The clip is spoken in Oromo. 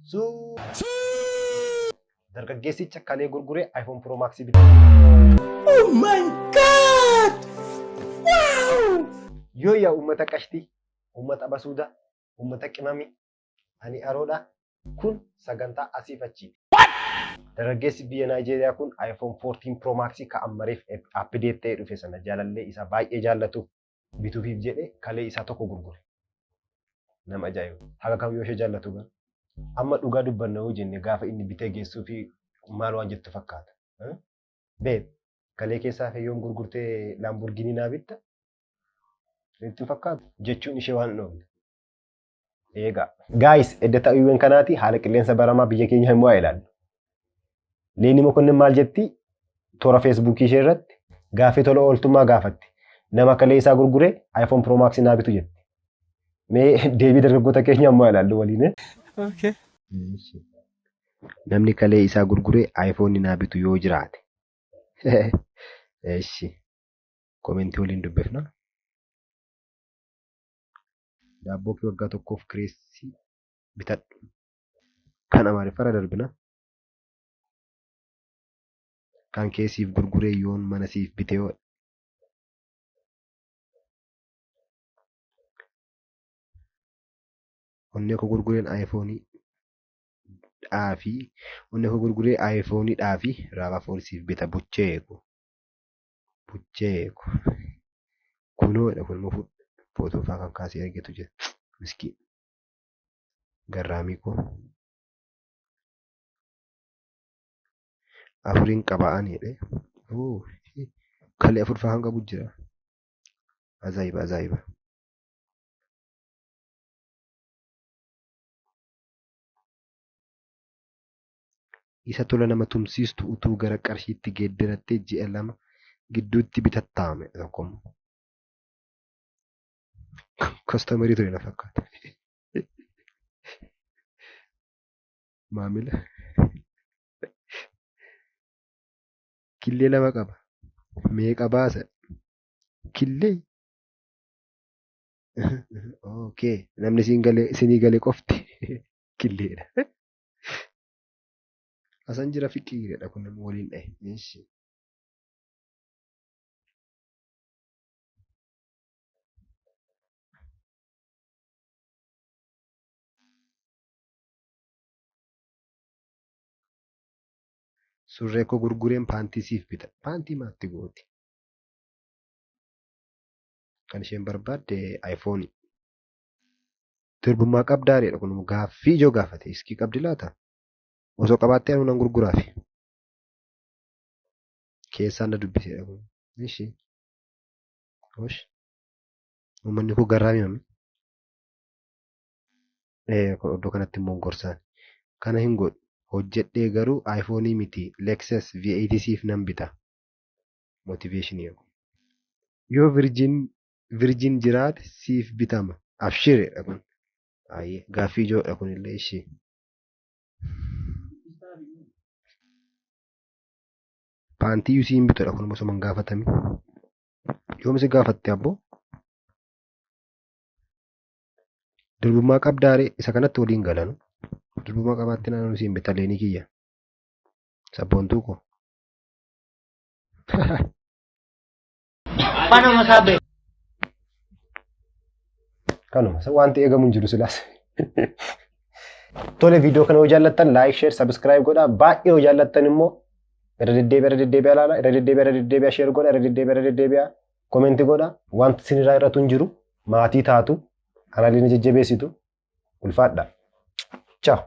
Suu dargaggeessicha kalee gurguree iPhone Pro Max bite. Oh my God! Wow! Yoo yaa uummata qashtii, uummata basuudaa, uummata qimamii, ani aroodhaa kun sagantaa asiif achi. Dargaggeessi biyya Naayijeeriyaa kun iPhone 14 Pro Max ka ammareef update ta'ee dhufe sana jaalallee isaa baay'ee jaallatuuf bituufiif jedhee kalee isaa tokko gurgure. Nama ajaa'iba. Haga kam yoo ishee jaallatu gara. Amma dhugaa dubbanna yoo jenne gaafa inni bitee geessuu fi maal waan jettu fakkaata. Beeb kalee keessaa fi yoom gurgurtee Laamborgiinii naa bitta? Itti fakkaatu jechuun ishee waan dhoofne. Eegaa. Gaayis edda ta'uuwwan kanaati haala qilleensa baramaa biyya keenya immoo haa ilaallu. Leenii Mokonnin maal jetti? Toora Feesbuukii ishee irratti gaafii tola ooltummaa gaafatti. Nama kalee isaa gurguree iPhone Pro Max naa bitu jetti. Mee deebii dargaggoota keenya immoo haa ilaallu waliin. Okay. Namni kalee isaa gurguree iPhone naa bitu yoo jiraate. Eeshi. Komentii waliin dubbifna. Daabboo kee waggaa tokkoof kireessii bitadhu. Kan Amaariffaa darbina. Kan keessiif gurguree yoon mana siif bitee oole. Onnee koo gurgureen iPhone dhaafi. Onnee koo gurguree iPhone dhaafi raaba foolisiif bita bucheeku. Bucheeku. Kunoodha kun mufu footoo fa'aa kan kaasee argetu jira. Miskiin. Garraamii koo. Afuriin qaba'aniidha. Kalee afur fa'aa qabu jira. Ajaa'iba ajaa'iba. Isa tola nama tumsiistu utuu gara qarshiitti geeddarattee ji'a lama gidduutti bitattaame tokkommo. Kastaamarii ture na fakkaata. Maamila. Killee lama qaba. Meeqa baasa? Killee. Okay. Namni isinii galee qofti. Killeedha. Asan jira fiqiiredha kun nama waliin dhahe. Surree koo gurgureen paantii siif bita. Paantii maatti gooti? Kan isheen barbaadde iPhone. Durbummaa qabdaareedha kun gaaffii ijoo gaafate. Iskii qabdi laata? Osoo qabaattee anu nan gurguraafi. Keessaan na dubbiseedha kun. Ishi. Osh. Uummanni kun garraamii mami? Iddoo kanatti immoo gorsaan. Kana hin godhu. Hojjedhee garuu iPhone miti Lexus V80 siif nan bita. Motiveeshinii. Yoo virgin jiraate siif bitama. Abshireedha kun. Gaaffii ijoodha kunillee ishee. Paantii yuusiin bitudha kun osoo man gaafatami. Yoom si gaafatte abboo? Durbummaa qabdaaree isa kanatti waliin galanu. Durbummaa qabaatti naannoo siin bitalee ni kiyya. Sabboontuu koo. Kanuma wanti eegamu hin jiru silaas. Tole viidiyoo kana yoo jaallattan like, share, subscribe godhaa. Baay'ee yoo jaallattan immoo irra deddeebi'a ilaala. Irra deddeebi'a share godhaa. Irra deddeebi'a comment godhaa. Wanti isinirraa irratu hin jiru. Maatii taatu. Kanaliin jajjabeessitu. Ulfaadha. Ciao.